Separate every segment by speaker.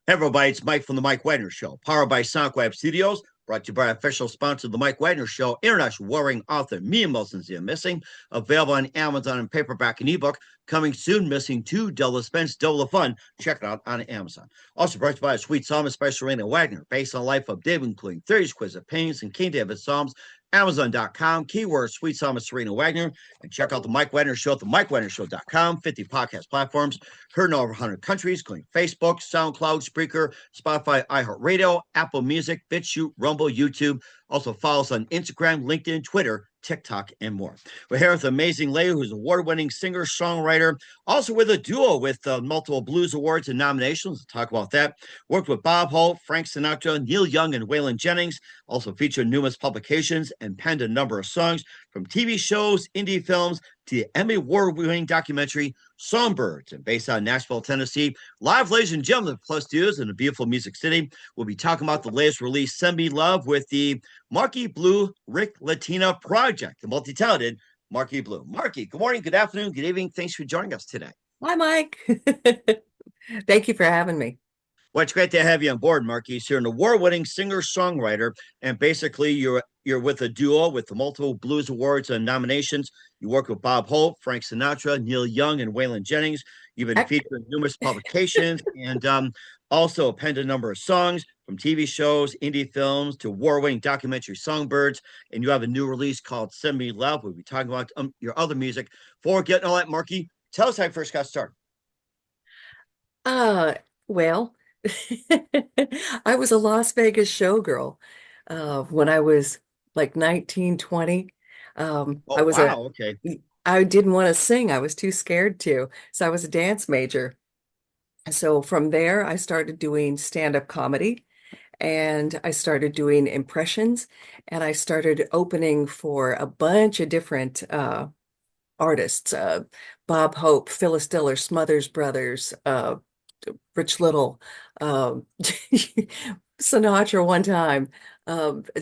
Speaker 1: Hey everybody, it's Mike from the Mike Wagner Show, powered by SoundWeb Studios, brought to you by official sponsor of the Mike Wagner Show, international warring author Mia Wilson's Missing, available on Amazon in paperback and ebook. Coming soon, Missing 2, Double Suspense, Double the Fun. Check it out on Amazon. Also brought to you by a sweet psalmist by Serena Wagner, based on the life of David, including 30 exquisite paintings and King David Psalms. Amazon.com, keyword Sweet Psalmist Serena Wagner, and check out the Mike Wagner Show at the MikeWagnerShow.com, 50 podcast platforms, heard in over 100 countries, including Facebook, SoundCloud, Spreaker, Spotify, iHeartRadio, Apple Music, BitChute, Rumble, YouTube. Also follow us on Instagram, LinkedIn, Twitter, TikTok, and more. We're here with an amazing lady who's an award-winning singer, songwriter, also with a duo with multiple blues awards and nominations. We'll talk about that. Worked with Bob Hope, Frank Sinatra, Neil Young, and Waylon Jennings. Also featured in numerous publications and penned a number of songs from TV shows, indie films, to the Emmy Award-winning documentary Songbirds, and based out of Nashville, Tennessee. Live, ladies and gentlemen, the Plus Studios in the beautiful Music City. We'll be talking about the latest release, Send Me Love, with the Markey Blue Ric Latina Project, the multi-talented Markey Blue. Markey, good morning, good afternoon, good evening. Thanks for joining us today.
Speaker 2: Hi, Mike. Thank you for having me.
Speaker 1: Well, it's great to have you on board, Marquis. You're an award-winning singer-songwriter, and basically you're with a duo with the multiple blues awards and nominations. You work with Bob Hope, Frank Sinatra, Neil Young, and Waylon Jennings. You've been featured in numerous publications and also penned a number of songs from TV shows, indie films, to award-winning documentary Songbirds. And you have a new release called Send Me Love. We'll be talking about your other music. Before getting all that, Marquis, tell us how you first got started.
Speaker 2: Well, I was a Las Vegas showgirl when I was like 19, 20.
Speaker 1: Oh, wow, okay.
Speaker 2: I didn't want to sing. I was too scared to. So I was a dance major. So from there, I started doing stand-up comedy and I started doing impressions and I started opening for a bunch of different artists, Bob Hope, Phyllis Diller, Smothers Brothers, Rich Little, Sinatra one time,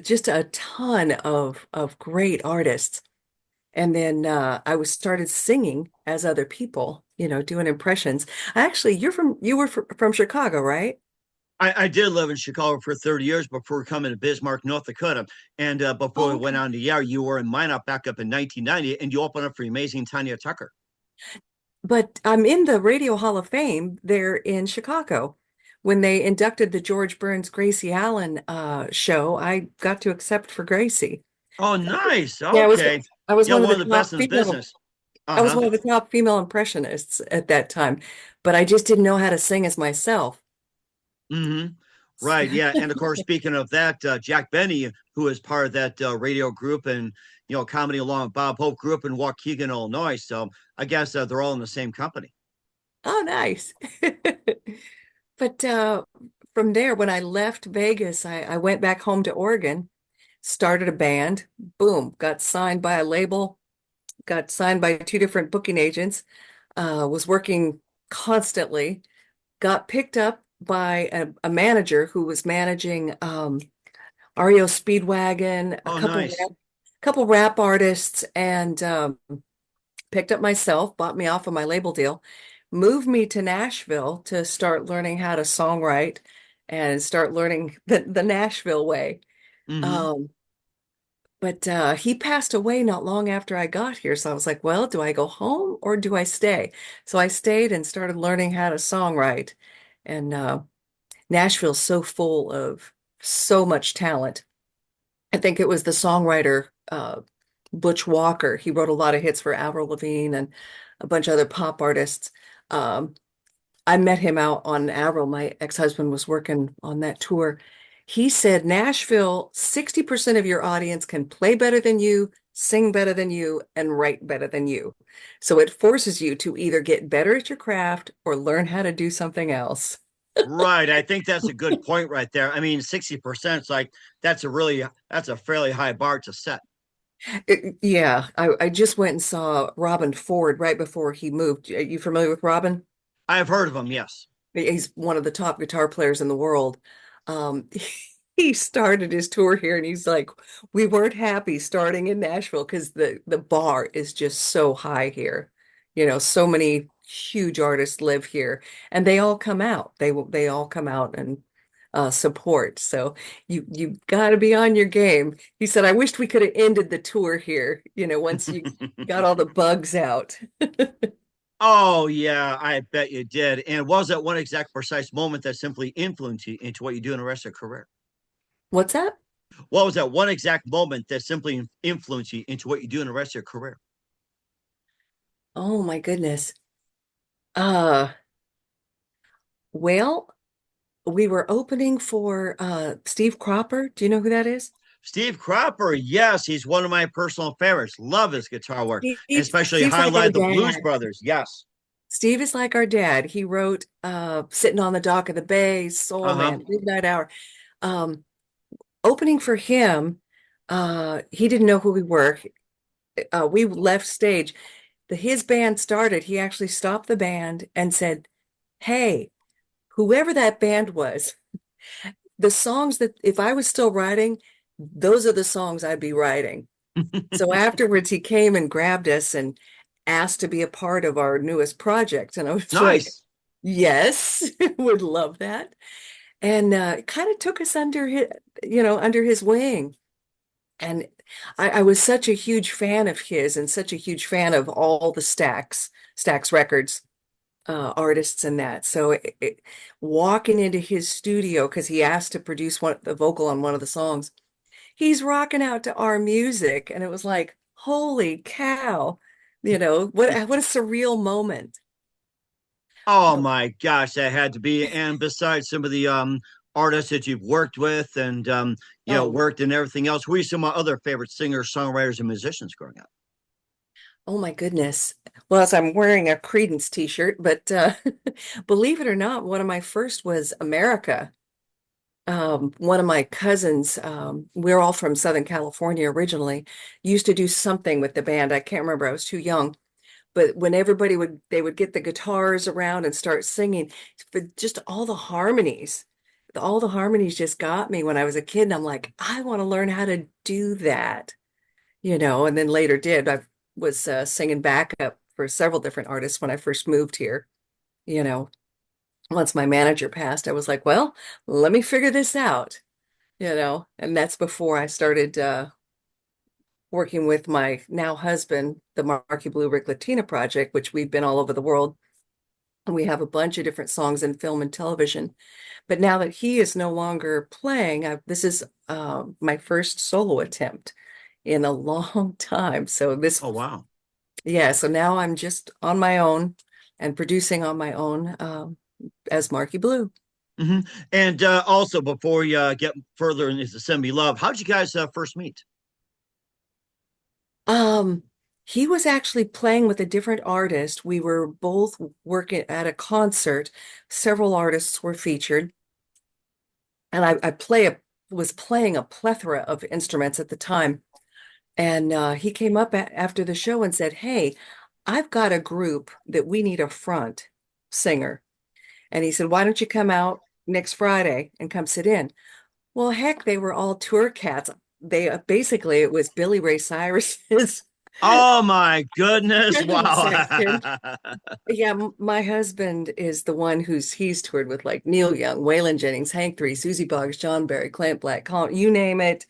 Speaker 2: just a ton of great artists. And then I was started singing as other people, doing impressions. Actually, you were from Chicago, right?
Speaker 1: I did live in Chicago for 30 years before coming to Bismarck, North Dakota. And before
Speaker 2: Oh,
Speaker 1: we went
Speaker 2: okay.
Speaker 1: on to Yale, you were in Minot back up in 1990, and you opened up for the amazing Tanya Tucker.
Speaker 2: But I'm in the Radio Hall of Fame there in Chicago. When they inducted the George Burns Gracie Allen show, I got to accept for Gracie.
Speaker 1: Oh, nice.
Speaker 2: Yeah,
Speaker 1: Okay.
Speaker 2: I was
Speaker 1: Yeah,
Speaker 2: one of
Speaker 1: one
Speaker 2: the
Speaker 1: of the
Speaker 2: top
Speaker 1: best in the
Speaker 2: female
Speaker 1: business.
Speaker 2: I was
Speaker 1: Uh-huh.
Speaker 2: one of the top female impressionists at that time, but I just didn't know how to sing as myself.
Speaker 1: Mm-hmm. Right. Yeah. And of course, speaking of that, Jack Benny, who is part of that radio group and, comedy along with Bob Hope, grew up in Waukegan, Illinois. So I guess they're all in the same company.
Speaker 2: Oh, nice. But from there, when I left Vegas, I went back home to Oregon, started a band, boom, got signed by a label, got signed by two different booking agents, was working constantly, got picked up by a manager who was managing REO Speedwagon,
Speaker 1: Oh, nice.
Speaker 2: couple rap artists, and picked up myself, bought me off of my label deal, moved me to Nashville to start learning how to songwrite and start learning the Nashville way.
Speaker 1: Mm-hmm.
Speaker 2: Um, but he passed away not long after I got here. So I was like, well, do I go home or do I stay? So I stayed and started learning how to songwrite. And Nashville's so full of so much talent. I think it was the songwriter Butch Walker. He wrote a lot of hits for Avril Lavigne and a bunch of other pop artists. Um, I met him out on Avril. My ex-husband was working on that tour. He said, Nashville, 60% of your audience can play better than you, sing better than you, and write better than you. So it forces you to either get better at your craft or learn how to do something else.
Speaker 1: Right. I think that's a good point right there. I mean, 60% is like that's a fairly high bar to set.
Speaker 2: Yeah, I just went and saw Robin Ford right before he moved. Are you familiar with Robin?
Speaker 1: I have heard of them, yes.
Speaker 2: He's one of the top guitar players in the world. Um, he started his tour here and he's like, we weren't happy starting in Nashville because the bar is just so high here. So many huge artists live here, and they all come out. They all come out and support. So you got to be on your game. He said, "I wished we could have ended the tour here, once you got all the bugs out."
Speaker 1: Oh yeah, I bet you did. And was that one exact precise moment that simply influenced you into what you do in the rest of your career?
Speaker 2: What's that?
Speaker 1: What was that one exact moment that simply influenced you into what you do in the rest of your career?
Speaker 2: Oh my goodness. Uh, well, we were opening for Steve Cropper. Do you know who that is?
Speaker 1: Steve Cropper, yes, he's one of my personal favorites. Love his guitar work, and especially
Speaker 2: Steve's like our
Speaker 1: highlight the Blues
Speaker 2: dad.
Speaker 1: Brothers. Yes.
Speaker 2: Steve is like our dad. He wrote Sitting on the Dock of the Bay, Soul
Speaker 1: Uh-huh.
Speaker 2: Man, Midnight Hour. Um, Opening for him, he didn't know who we were. We left stage. His band started. He actually stopped the band and said, "Hey, whoever that band was, the songs that if I was still writing, those are the songs I'd be writing." So afterwards, he came and grabbed us and asked to be a part of our newest project. And I was like,
Speaker 1: Nice.
Speaker 2: yes, would love that. And it kind of took us under his wing. And I was such a huge fan of his and such a huge fan of all the Stax Records artists and that. So walking into his studio, because he asked to produce the vocal on one of the songs, he's rocking out to our music. And it was like, holy cow, what a surreal moment.
Speaker 1: Oh
Speaker 2: Um,
Speaker 1: my gosh, that had to be. And besides some of the artists that you've worked with and
Speaker 2: oh,
Speaker 1: worked and everything else, who are some of my other favorite singers, songwriters, and musicians growing up?
Speaker 2: oh my goodness. Well, as I'm wearing a Credence t-shirt, but believe it or not, one of my first was America. One of my cousins, we're all from Southern California originally, used to do something with the band. I can't remember, I was too young. But when they would get the guitars around and start singing, but just all the harmonies just got me when I was a kid. And I'm like, I want to learn how to do that, and then later did. I was singing backup for several different artists when I first moved here, you know. Once my manager passed, I was like, well, let me figure this out, and that's before I started working with my now husband, the Markey Blue Ric Latina Project, which we've been all over the world. And we have a bunch of different songs in film and television. But now that he is no longer playing, this is my first solo attempt in a long time.
Speaker 1: Oh wow.
Speaker 2: Yeah, so now I'm just on my own and producing on my own as Markey Blue.
Speaker 1: Hmm. And also, before you get further into Send Me Love, how'd you guys first meet?
Speaker 2: Um, he was actually playing with a different artist. We were both working at a concert. Several artists were featured, and was playing a plethora of instruments at the time. And he came up after the show and said, "Hey, I've got a group that we need a front singer." And he said, "Why don't you come out next Friday and come sit in?" Well, heck, they were all tour cats. They basically it was Billy Ray Cyrus's
Speaker 1: Oh my goodness!
Speaker 2: rhythm
Speaker 1: Wow.
Speaker 2: section. Yeah, my husband is the one he's toured with like Neil Young, Waylon Jennings, Hank Three, Susie Boggs, John Barry, Clint Black, you name it.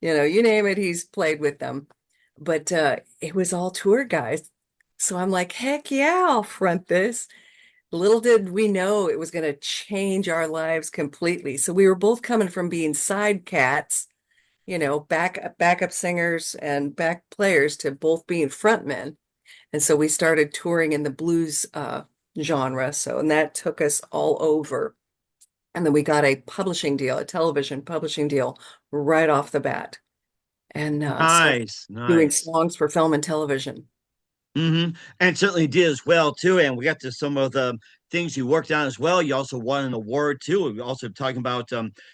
Speaker 2: You name it, he's played with them. But it was all tour guys. So I'm like, heck yeah, I'll front this. Little did we know it was going to change our lives completely. So we were both coming from being side cats, backup singers and back players to both being frontmen. And so we started touring in the blues genre. And that took us all over. And then we got a publishing deal, a television publishing deal right off the bat. And started
Speaker 1: Nice,
Speaker 2: doing
Speaker 1: nice.
Speaker 2: songs for film and television.
Speaker 1: Hmm. And certainly did as well too. And we got to some of the things you worked on as well. You also won an award too. We also talking about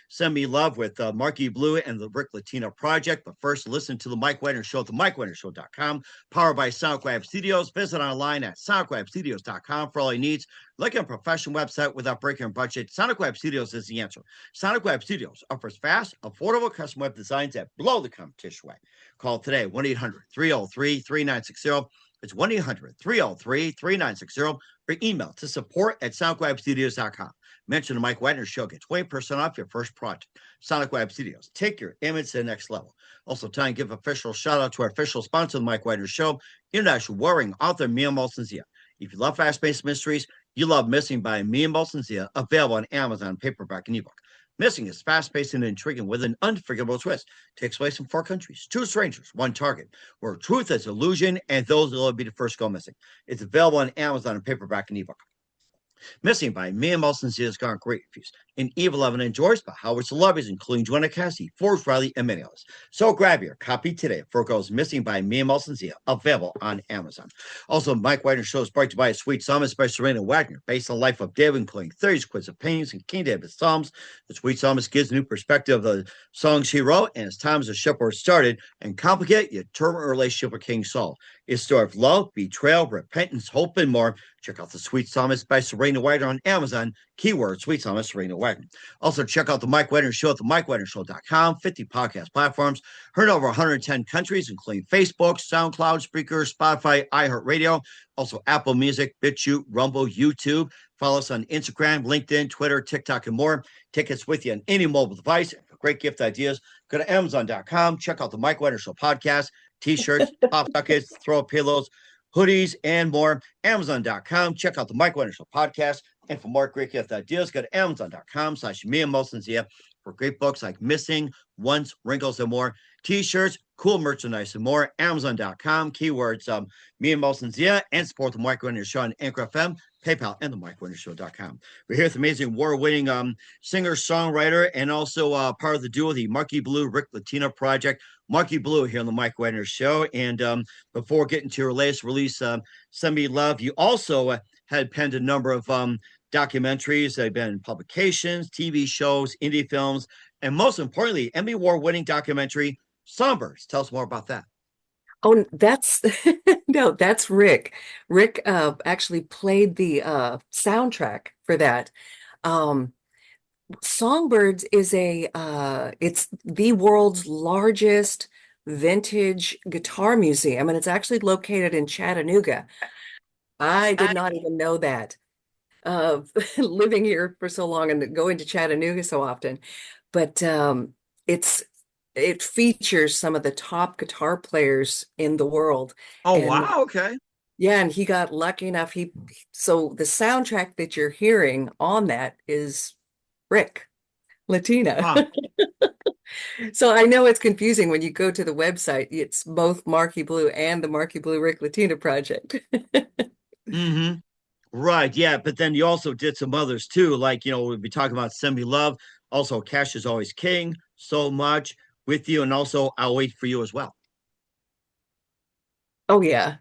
Speaker 1: "Send Me Love" with Markey Blue and the Ric Latina Project. But first, listen to the Mike Wagner Show at the MikeWagnerShow.com, powered by SoundCloud Studios. Visit online at SoundCloudStudios.com for all your needs. Like a professional website without breaking your budget, Sonic Web Studios is the answer. Sonic Web Studios offers fast, affordable custom web designs that blow the competition away. Call today 1-800-303-3960. It's 1-800-303-3960 or email to support@sonicwebstudios.com. Mention the Mike Wagner Show. Get 20% off your first project. Sonic Web Studios. Take your image to the next level. Also, time to give official shout out to our official sponsor of the Mike Wagner Show, international warring author Mia Molson-Zia. If you love fast-paced mysteries, you love Missing by Mia Molson-Zia, available on Amazon, paperback, and ebook. Missing is fast-paced and intriguing with an unforgettable twist. Takes place in 4 countries, 2 strangers, 1 target, where truth is illusion, and those will be the first go missing. It's available on Amazon in paperback and ebook. Missing by Mia Molson has gone great reviews. And Eve 11 enjoys by Howard celebrities, including Joanna Cassidy, Forrest Riley, and many others. So grab your copy today for Goes Missing by Mia Molson, available on Amazon. Also, Mike Wagner Show is brought to you by Sweet Psalmist by Serena Wagner, based on the life of David, including 30 quiz of paintings and King David's Psalms. The Sweet Psalmist gives a new perspective of the songs she wrote and as time as a shepherd started and complicate your turbulent relationship with King Saul. It's a story of love, betrayal, repentance, hope, and more. Check out The Sweet Psalmist by Serena Wagner on Amazon. Keyword Sweet Psalmist Serena Wagner. Also, check out the Mike Wagner Show at the MikeWagnerShow.com, 50 podcast platforms, heard in over 110 countries, including Facebook, SoundCloud, Spreaker, Spotify, iHeartRadio, also Apple Music, BitChute, Rumble, YouTube. Follow us on Instagram, LinkedIn, Twitter, TikTok, and more. Take us with you on any mobile device. For great gift ideas, go to Amazon.com. Check out the Mike Wagner Show podcast, T-shirts, pop buckets, throw pillows, hoodies, and more. Amazon.com. Check out the Mike Wagner Show podcast. And for more great gift ideas, go to Amazon.com/Mia Molson for great books like Missing, Once, Wrinkles, and more. T-shirts, cool merchandise, and more. Amazon.com. Keywords Mia Molson and support the Mike Wagner Show on Anchor FM, PayPal, and the MikeWagnerShow.com. We're here with the amazing award-winning singer-songwriter and also part of the duo, the Markey Blue, Ric Latina Project. Markey Blue here on the Mike Wagner Show. And before getting to your latest release, Send Me Love, you also had penned a number of documentaries. They've been in publications, TV shows, indie films, and most importantly, Emmy Award-winning documentary, Songbirds. Tell us more about that.
Speaker 2: Oh, that's no, that's Rick. Rick actually played the soundtrack for that. Um, Songbirds is it's the world's largest vintage guitar museum, and it's actually located in Chattanooga. I did not even know that. Living here for so long and going to Chattanooga so often, but it's it features some of the top guitar players in the world.
Speaker 1: Oh,
Speaker 2: And
Speaker 1: wow. Okay.
Speaker 2: yeah, and he got lucky enough. So the soundtrack that you're hearing on that is Ric Latina.
Speaker 1: Huh.
Speaker 2: So I know it's confusing when you go to the website. It's both Markey Blue and the Markey Blue Ric Latina Project.
Speaker 1: Mm-hmm. Right. Yeah. But then you also did some others too. Like, we'll be talking about Send Me Love. Also, Cash is Always King. So Much With You. And also, I'll Wait for You as well.
Speaker 2: Oh yeah.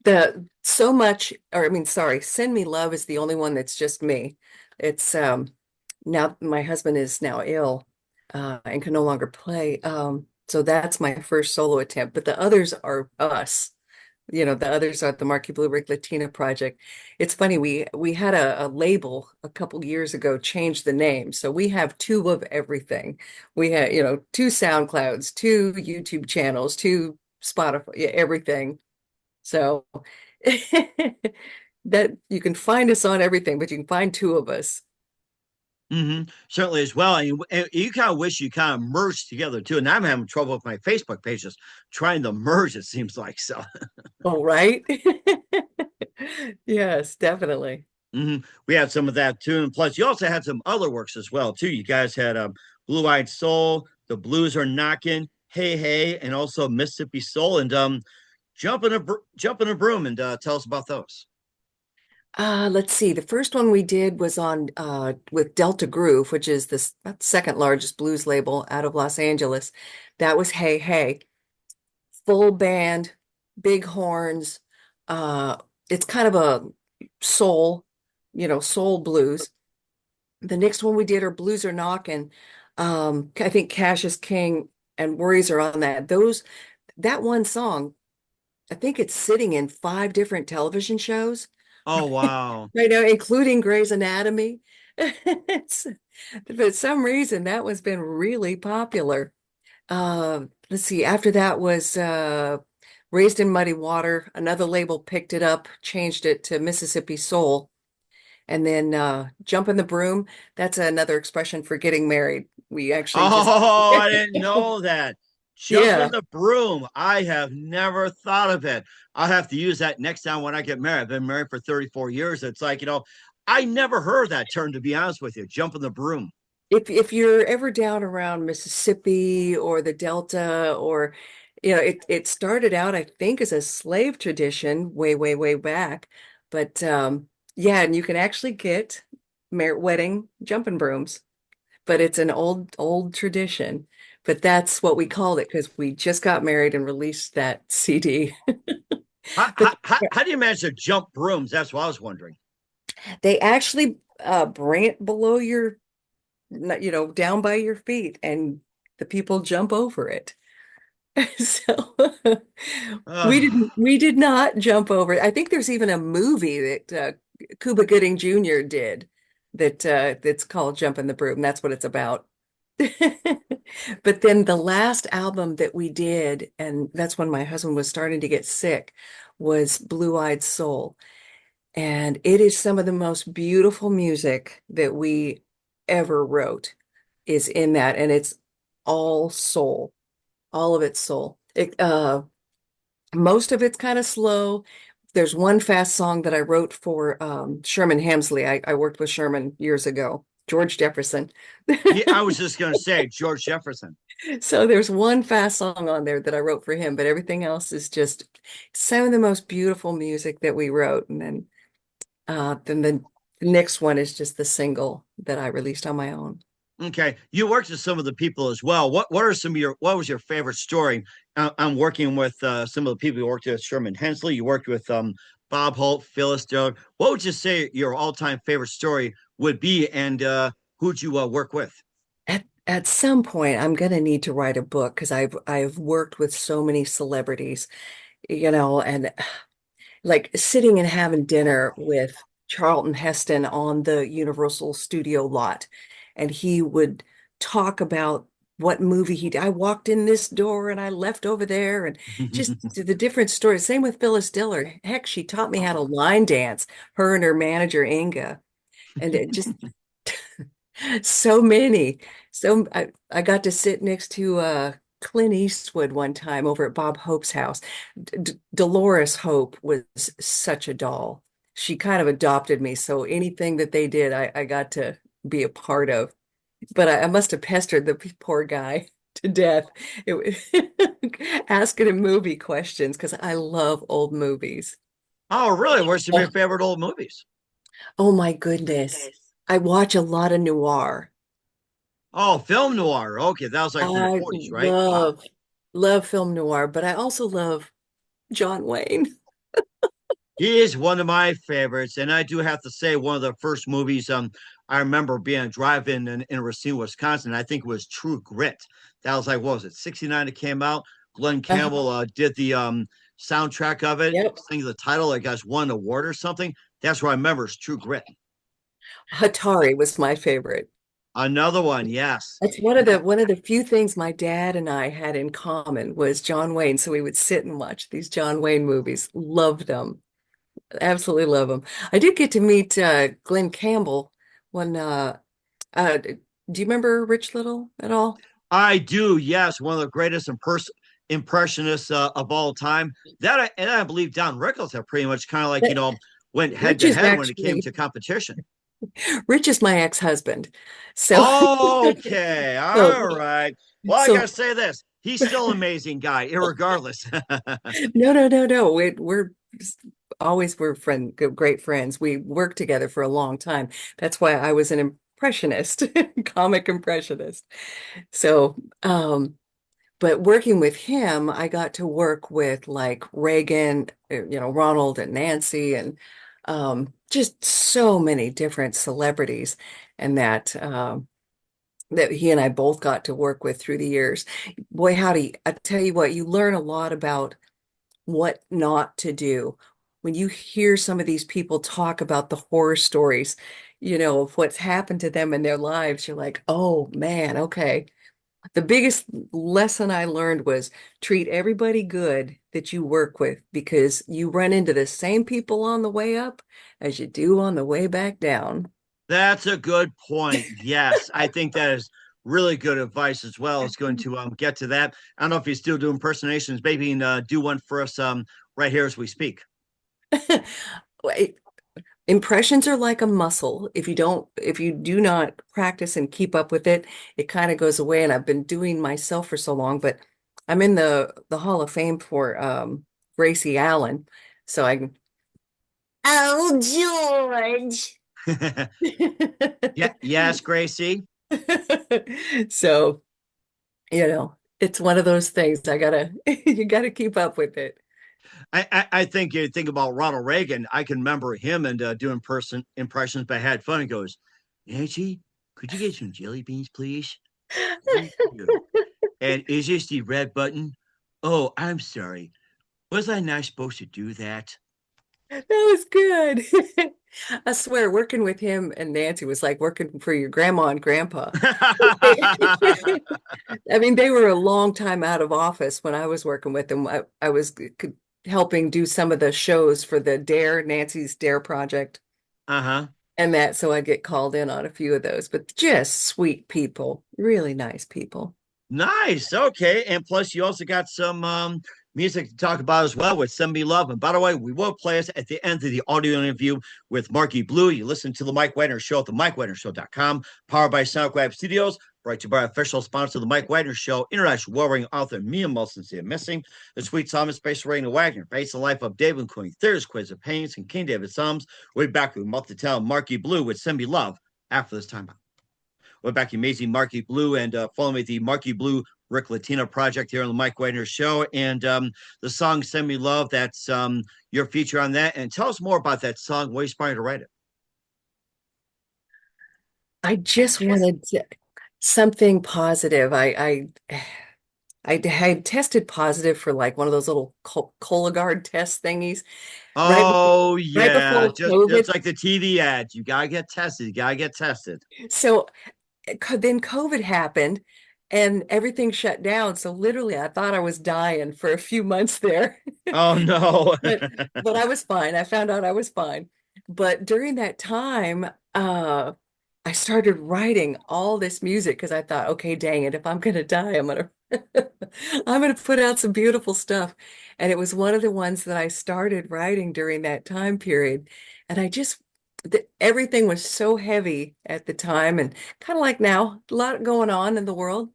Speaker 2: The so much, or I mean, sorry, Send Me Love is the only one that's just me. It's now my husband is now ill and can no longer play. So that's my first solo attempt, but the others are us. The others are the Markey Blue Ric Latina Project. It's funny, we had a label a couple years ago change the name. So we have 2 of everything. We had, 2 SoundClouds, 2 YouTube channels, 2 Spotify, yeah, everything. So that you can find us on everything, but you can find 2 of us.
Speaker 1: Mm-hmm. Certainly as well. And you kind of wish you kind of merged together too. And I'm having trouble with my Facebook page just trying to merge, it seems like. So,
Speaker 2: Oh, right. Yes, definitely.
Speaker 1: we had some of that too. And plus, you also had some other works as well too. You guys had Blue Eyed Soul, The Blues Are Knocking, Hey Hey, and also Mississippi Soul and Jump in a Broom. And tell us about those.
Speaker 2: Let's see. The first one we did was on with Delta Groove, which is the second largest blues label out of Los Angeles. That was Hey Hey. Full band, big horns. It's kind of a soul, soul blues. The next one we did are Blues Are Knocking. I think Cash is King and Worries Are on that. That one song, I think it's sitting in 5 different television shows.
Speaker 1: Oh, wow.
Speaker 2: Right now, including Grey's Anatomy. For some reason, that one's been really popular. Let's see. After that was Raised in Muddy Water. Another label picked it up, changed it to Mississippi Soul. And then Jump in the Broom, that's another expression for getting married. We actually just,
Speaker 1: Oh, I didn't know that. Jump in
Speaker 2: yeah.
Speaker 1: the broom. I have never thought of it. I'll have to use that next time when I get married. I've been married for 34 years. It's like, I never heard that term, to be honest with you. Jump in the broom.
Speaker 2: If you're ever down around Mississippi or the Delta, or it started out, I think, as a slave tradition way, way, way back. But yeah, and you can actually get wedding jumping brooms, but it's an old, old tradition. But that's what we called it because we just got married and released that CD.
Speaker 1: How,
Speaker 2: But
Speaker 1: how, how, how do you manage to jump brooms? That's what I was wondering.
Speaker 2: they actually bring it below your, down by your feet, and the people jump over it. So we did not jump over it. I think there's even a movie that Cuba Gooding Jr. did that's called Jump in the Broom. That's what it's about. But then the last album that we did, and that's when my husband was starting to get sick, was Blue-Eyed Soul. And it is some of the most beautiful music that we ever wrote is in that. And it's all soul, all of it's soul. Most of it's kind of slow. There's one fast song that I wrote for Sherman Hemsley. I worked with Sherman years ago, George Jefferson.
Speaker 1: Yeah, I was just going to say George Jefferson.
Speaker 2: So there's one fast song on there that I wrote for him, but everything else is just some of the most beautiful music that we wrote. And then the next one is just the single that I released on my own.
Speaker 1: Okay, you worked with some of the people as well. What are some of your what was your favorite story? I'm working with some of the people you worked with. Sherman Hensley. You worked with Bob Holt, Phyllis Diller. What would you say your all time favorite story would be, and who'd you work with?
Speaker 2: At some point, I'm gonna need to write a book because I've worked with so many celebrities, and like sitting and having dinner with Charlton Heston on the Universal Studio lot, and he would talk about what movie he did. I walked in this door and I left over there, and just the different stories. Same with Phyllis Diller. Heck, she taught me how to line dance, her and her manager Inga, and it just so many. So I got to sit next to Clint Eastwood one time over at Bob Hope's house. Dolores Hope was such a doll. She kind of adopted me. So anything that they did, I got to be a part of. But I must have pestered the poor guy to death. It was asking him movie questions because I love old movies.
Speaker 1: Oh, really? What's some of your
Speaker 2: Oh,
Speaker 1: favorite old movies?
Speaker 2: oh my goodness. I watch a lot of noir.
Speaker 1: Oh, film noir. Okay, that was like from the
Speaker 2: I
Speaker 1: 40s, right? Wow.
Speaker 2: love film noir, but I also love John Wayne.
Speaker 1: He is one of my favorites, and I do have to say, one of the first movies I remember being a drive-in in Racine, Wisconsin. I think it was True Grit. That was like, what was it, 69 it came out. Glenn Campbell
Speaker 2: Uh-huh.
Speaker 1: did the soundtrack of it,
Speaker 2: Yep.
Speaker 1: sang the title, I guess won an award or something. That's what I remember is True Grit.
Speaker 2: Hatari was my favorite.
Speaker 1: Another one, yes.
Speaker 2: That's one of the few things my dad and I had in common was John Wayne. So we would sit and watch these John Wayne movies. Loved them. Absolutely love them. I did get to meet Glenn Campbell when do you remember Rich Little at all?
Speaker 1: I do, yes. One of the greatest impressionists of all time. And I believe Don Rickles have pretty much kind of like,
Speaker 2: That-
Speaker 1: went head
Speaker 2: Rich
Speaker 1: to
Speaker 2: is
Speaker 1: head when it came
Speaker 2: actually
Speaker 1: to competition.
Speaker 2: Rich is my ex-husband. So
Speaker 1: Okay.
Speaker 2: so
Speaker 1: All right. Well, I
Speaker 2: so
Speaker 1: gotta say this. He's still an amazing guy, irregardless.
Speaker 2: no. We're great friends. We worked together for a long time. That's why I was an impressionist, comic impressionist. So, but working with him, I got to work with like Reagan, Ronald and Nancy, and just so many different celebrities, and that he and I both got to work with through the years. Boy, howdy, I tell you what, you learn a lot about what not to do. When you hear some of these people talk about the horror stories, of what's happened to them in their lives, you're like, oh man, okay. The biggest lesson I learned was treat everybody good that you work with because you run into the same people on the way up as you do on the way back down.
Speaker 1: That's a good point. Yes, I think that is really good advice as well. It's going to get to that. I don't know if he's still doing impersonations. Maybe he can do one for us right here as we speak.
Speaker 2: Wait, impressions are like a muscle. If you do not practice and keep up with it, it kind of goes away. And I've been doing myself for so long, but I'm in the Hall of Fame for Gracie Allen. So I can, oh, George.
Speaker 1: Yeah, yes, Gracie.
Speaker 2: So, it's one of those things. You gotta keep up with it.
Speaker 1: I think you think about Ronald Reagan. I can remember him and doing person impressions, but I had fun. He goes, Nancy, could you get some jelly beans, please? Thank you. And is this the red button? Oh, I'm sorry. Was I not supposed to do that?
Speaker 2: That was good. I swear, working with him and Nancy was like working for your grandma and grandpa. I mean, they were a long time out of office when I was working with them. I was helping do some of the shows for the Nancy's Dare project
Speaker 1: Uh-huh.
Speaker 2: and that, so I get called in on a few of those, but just sweet people, really nice people.
Speaker 1: Nice. Okay. And plus, you also got some music to talk about as well with Send Me Love. And by the way, we will play us at the end of the audio interview with Markey Blue. You listen to the Mike Wagner Show at the MikeWagnerShow.com, powered by SoundCloud Studios, brought to you by official sponsor of the Mike Wagner Show, international warring author Mia Molson Missing. The sweet psalm is based on Reina Wagner, based on the life of David Queen, There's Quiz of Pains, and King David Psalms. We'll be back with multi-talent Markey Blue with Send Me Love after this time. We're back amazing Markey Blue and following with the Markey Blue Ric Latina Project here on the Mike Wagner Show. And the song Send Me Love, that's your feature on that. And tell us more about that song. What inspired you to write it?
Speaker 2: I just wanted something positive. I had tested positive for like one of those little Cologuard test thingies right
Speaker 1: Oh
Speaker 2: right
Speaker 1: yeah,
Speaker 2: before
Speaker 1: just
Speaker 2: COVID.
Speaker 1: like the TV ads. You gotta get tested. You gotta get tested.
Speaker 2: So then COVID happened and everything shut down. So literally, I thought I was dying for a few months there.
Speaker 1: Oh no.
Speaker 2: But I was fine. I found out I was fine. But during that time, I started writing all this music because I thought, okay, dang it, if I'm gonna die, I'm gonna I'm gonna put out some beautiful stuff. And it was one of the ones that I started writing during that time period. And everything was so heavy at the time and kind of like now, a lot going on in the world.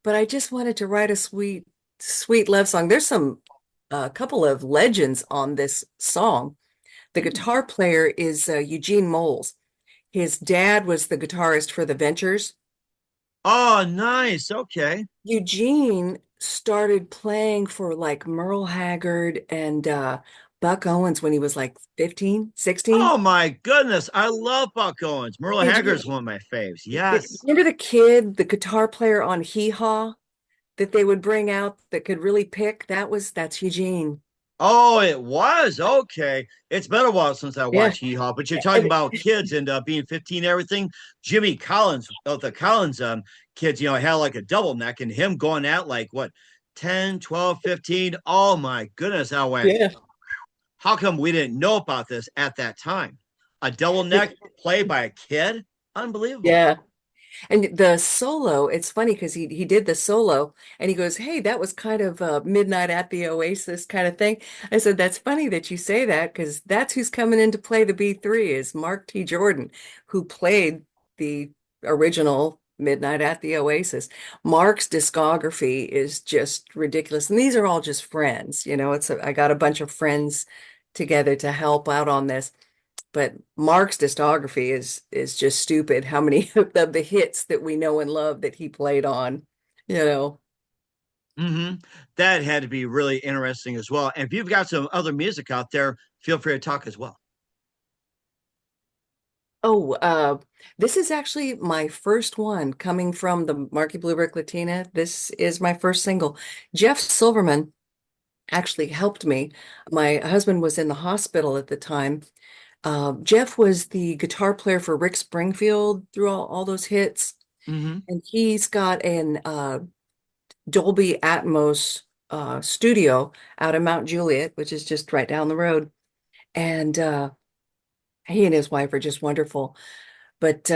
Speaker 2: But I just wanted to write a sweet, sweet love song. There's a couple of legends on this song. The guitar player is Eugene Moles. His dad was the guitarist for the Ventures.
Speaker 1: Oh, nice. Okay.
Speaker 2: Eugene started playing for like Merle Haggard and Buck Owens when he was like 15, 16.
Speaker 1: Oh my goodness. I love Buck Owens. Merle
Speaker 2: Did
Speaker 1: Haggard
Speaker 2: you
Speaker 1: is one of my faves. Yes.
Speaker 2: remember the kid, the guitar player on Hee Haw that they would bring out that could really pick? That's Eugene.
Speaker 1: Oh, it was okay. It's been a while since I
Speaker 2: Yeah.
Speaker 1: watched Hee Haw, but you're talking
Speaker 2: And
Speaker 1: about kids and being 15, everything. Jimmy Collins, the Collins kids, had like a double neck, and him going out like what, 10, 12, 15. Oh my goodness. I went,
Speaker 2: yeah.
Speaker 1: how come we didn't know about this at that time? A double neck played by a kid? Unbelievable.
Speaker 2: Yeah. And the solo, it's funny because he did the solo and he goes, "Hey, that was kind of Midnight at the Oasis kind of thing." I said, "That's funny that you say that because that's who's coming in to play the B3 is Mark T. Jordan, who played the original Midnight at the Oasis." Mark's discography is just ridiculous. And these are all just friends, I got a bunch of friends together to help out on this. But Mark's discography is just stupid. How many of the hits that we know and love that he played on, you know.
Speaker 1: Hmm. That had to be really interesting as well. And if you've got some other music out there, feel free to talk as well.
Speaker 2: Oh, this is actually my first one coming from the Markey Blue Ric Latina. This is my first single. Jeff Silverman actually helped me. My husband was in the hospital at the time. Jeff was the guitar player for Rick Springfield through all those hits.
Speaker 1: Hmm.
Speaker 2: And he's got an Dolby Atmos studio out in Mount Juliet, which is just right down the road. And he and his wife are just wonderful. But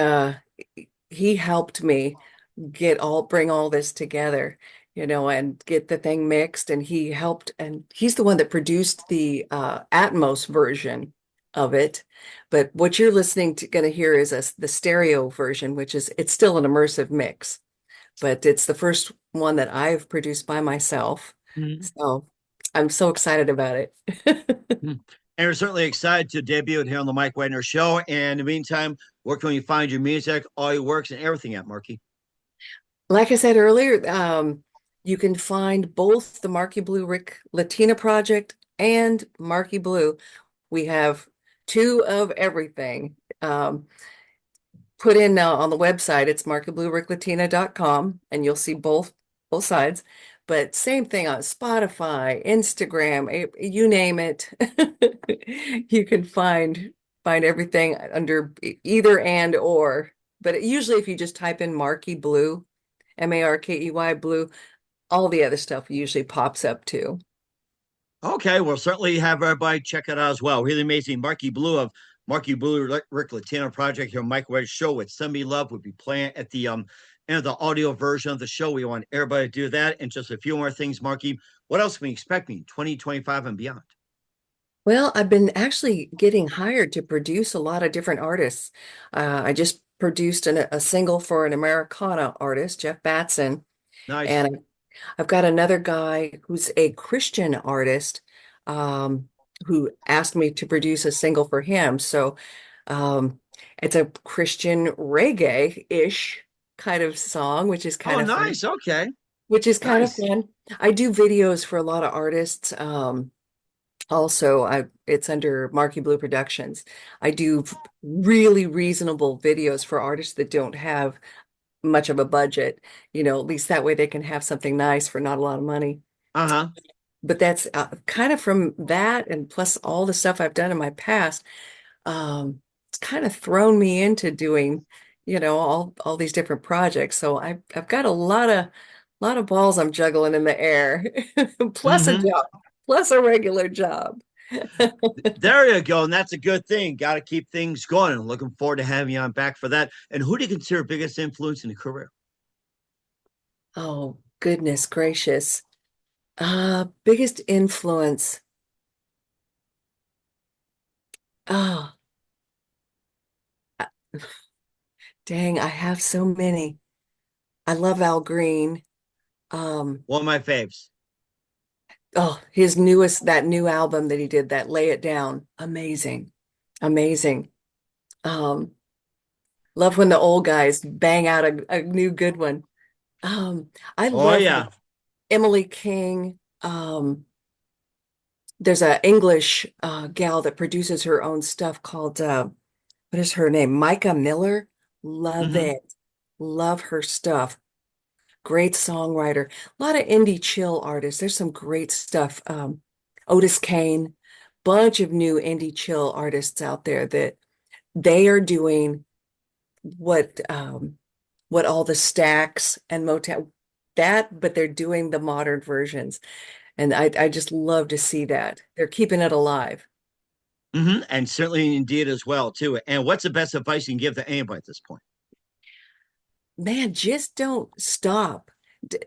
Speaker 2: he helped me bring all this together, and get the thing mixed. And he helped, and he's the one that produced the Atmos version of it. But what you're listening to gonna hear is the stereo version, which is it's still an immersive mix, but it's the first one that I've produced by myself.
Speaker 1: Hmm.
Speaker 2: So I'm so excited about it.
Speaker 1: And we're certainly excited to debut it here on the Mike Wagner Show. And in the meantime, where can you find your music, all your works, and everything at, Markey?
Speaker 2: Like I said earlier, you can find both the Markey Blue Ric Latina Project and Markey Blue. We have two of everything. Put in on the website, it's markeybluericlatina.com, and you'll see both sides. But same thing on Spotify, Instagram, you name it. You can find everything under either and or. But usually if you just type in Markey Blue, Markey Blue, all the other stuff usually pops up too.
Speaker 1: Okay, we'll certainly have everybody check it out as well. Really amazing. Markey Blue of Markey Blue Ric Latina Project here on Mike Wagner Show with Send Me Love will be playing at the end of the audio version of the show. We want everybody to do that. And just a few more things, Markey. What else can we expect in 2025 and beyond?
Speaker 2: Well, I've been actually getting hired to produce a lot of different artists. I just produced a single for an Americana artist, Jeff Batson,
Speaker 1: Nice.
Speaker 2: and I've got another guy who's a Christian artist, um, who asked me to produce a single for him. So um, it's a Christian reggae-ish kind of song, which is
Speaker 1: Oh,
Speaker 2: kind of fun.
Speaker 1: nice. Okay.
Speaker 2: Which is kind of
Speaker 1: Nice.
Speaker 2: fun. I do videos for a lot of artists. Also, it's under Markey Blue Productions. I do really reasonable videos for artists that don't have much of a budget, at least that way they can have something nice for not a lot of money.
Speaker 1: Uh-huh.
Speaker 2: But that's kind of from that, and plus all the stuff I've done in my past, it's kind of thrown me into doing, all these different projects. So I've got a lot of balls I'm juggling in the air, plus a
Speaker 1: Mm-hmm.
Speaker 2: job, plus a regular job.
Speaker 1: There you go. And that's a good thing. Got to keep things going. And looking forward to having you on back for that. And who do you consider biggest influence in your career?
Speaker 2: Oh, goodness gracious. Biggest influence. Oh, dang, I have so many. I love Al Green. Um,
Speaker 1: One of my faves.
Speaker 2: his that new album that he did, that Lay It Down. Amazing. Amazing. Um, love when the old guys bang out a new good one. I
Speaker 1: Oh,
Speaker 2: love
Speaker 1: yeah.
Speaker 2: Emily King. There's a English gal that produces her own stuff called what is her name? Micah Miller. Love
Speaker 1: Mm-hmm.
Speaker 2: it. Love her stuff. Great songwriter. A lot of indie chill artists. There's some great stuff. Otis Kane, bunch of new indie chill artists out there that they are doing what what all the Stacks and Motown that, but they're doing the modern versions. And I just love to see that. They're keeping it alive.
Speaker 1: Mm-hmm. And certainly indeed as well, too. And what's the best advice you can give to anybody at this point?
Speaker 2: Man, just don't stop.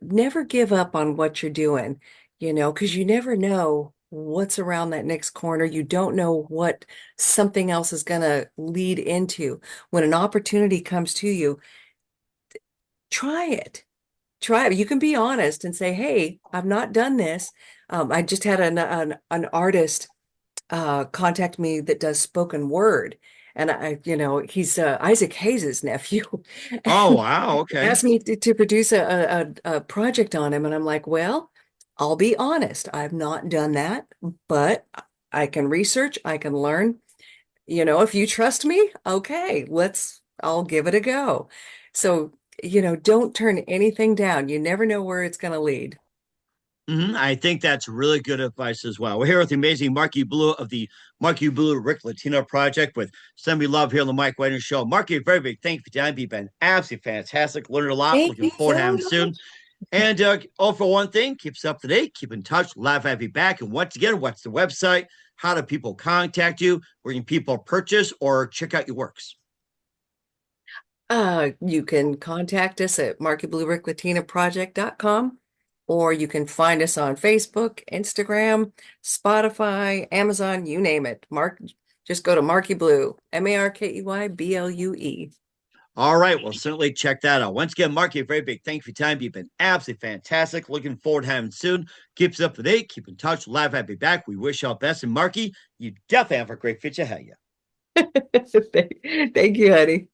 Speaker 2: Never give up on what you're doing, because you never know what's around that next corner. You don't know what something else is going to lead into. When an opportunity comes to you, try it. Try it. You can be honest and say, "Hey, I've not done this." I just had an artist contact me that does spoken word. And he's Isaac Hayes' nephew.
Speaker 1: Oh, wow. Okay.
Speaker 2: Asked me to produce a project on him. And I'm like, well, I'll be honest. I've not done that, but I can research, I can learn. If you trust me, okay, I'll give it a go. So, don't turn anything down. You never know where it's going to lead.
Speaker 1: I think that's really good advice as well. We're here with the amazing Markey Blue of the Markey Blue Ric Latina Project with Send Me Love here on the Mike Wagner Show. Markey, a very big thank you for your time. You've been absolutely fantastic. Learned a lot.
Speaker 2: Thank
Speaker 1: Looking
Speaker 2: you
Speaker 1: forward to
Speaker 2: so
Speaker 1: having you soon.
Speaker 2: much.
Speaker 1: And all for one thing, keep us up to date, keep in touch, laugh, have you back. And once again, what's the website? How do people contact you? Where can people purchase or check out your works?
Speaker 2: You can contact us at markeybluericlatinaproject.com, or you can find us on Facebook, Instagram, Spotify, Amazon, you name it. Just go to Markey Blue, MarkeyBlue.
Speaker 1: All right. Well, certainly check that out. Once again, Mark, a very big thank you for your time. You've been absolutely fantastic. Looking forward to having you soon. Keep us up to date. Keep in touch. Live, happy back. We wish you all best. And Marky, you definitely have a great future ahead of you.
Speaker 2: Thank you, honey.